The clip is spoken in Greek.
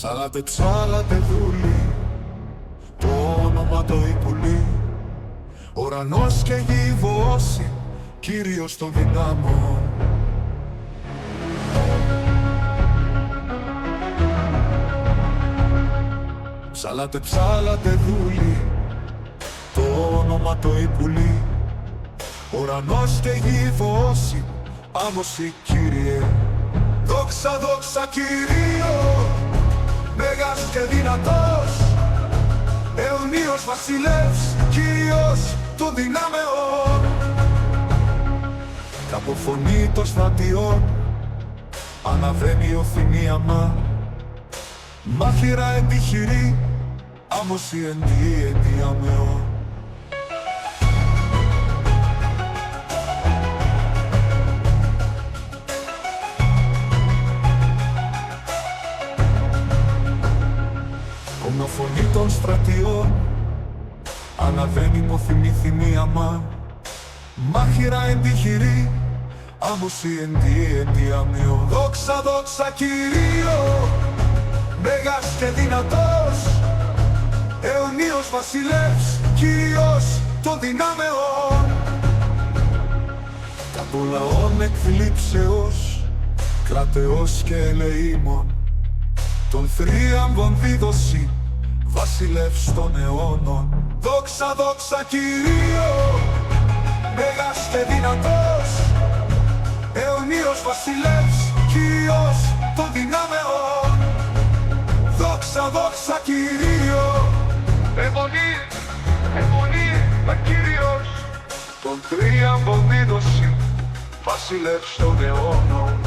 Ψάλατε, ψάλατε δούλοι, το όνομα το Ιππουλή. Ουρανός και γη βοώσει, Κύριος των δυνάμων. Ψάλατε, ψάλατε δούλοι, το όνομα το Ιππουλή. Ουρανός και γη βοώσει, άμωση Κύριε. Δόξα, δόξα Κυρίω, μέγας και δυνατός, αιωνίος βασιλεύς, Κύριος των δυνάμεων. Κ' από φωνή των στρατιών αναβαίνει οθυμίαμα. Μάχηρα επιχειρεί, άμωση ενδιαμεών. Ομοφωνή των στρατιών αναβαίνει ποθυμή θυμίαμα. Μάχηρα επιχειρεί, άμωση ενδιαμεών. Δόξα, δόξα Κυρίω, μέγας και δυνατός, αιωνίος βασιλεύς, Κύριος των δυνάμεων. Κάτω λαών εκθλίψεως, κρατεός και ελεήμων, των θρίαμβων δίδωση, βασιλεύς των αιώνων. Δόξα, δόξα Κυρίω, μέγας και δυνατός, αιωνίος βασιλεύς, Κύριος των δυνάμεων. Δόξα, δόξα Κυρίω, αιμονή, αιμονή, Κύριος των θρίαμβων δίδωση, βασιλεύς των αιώνων.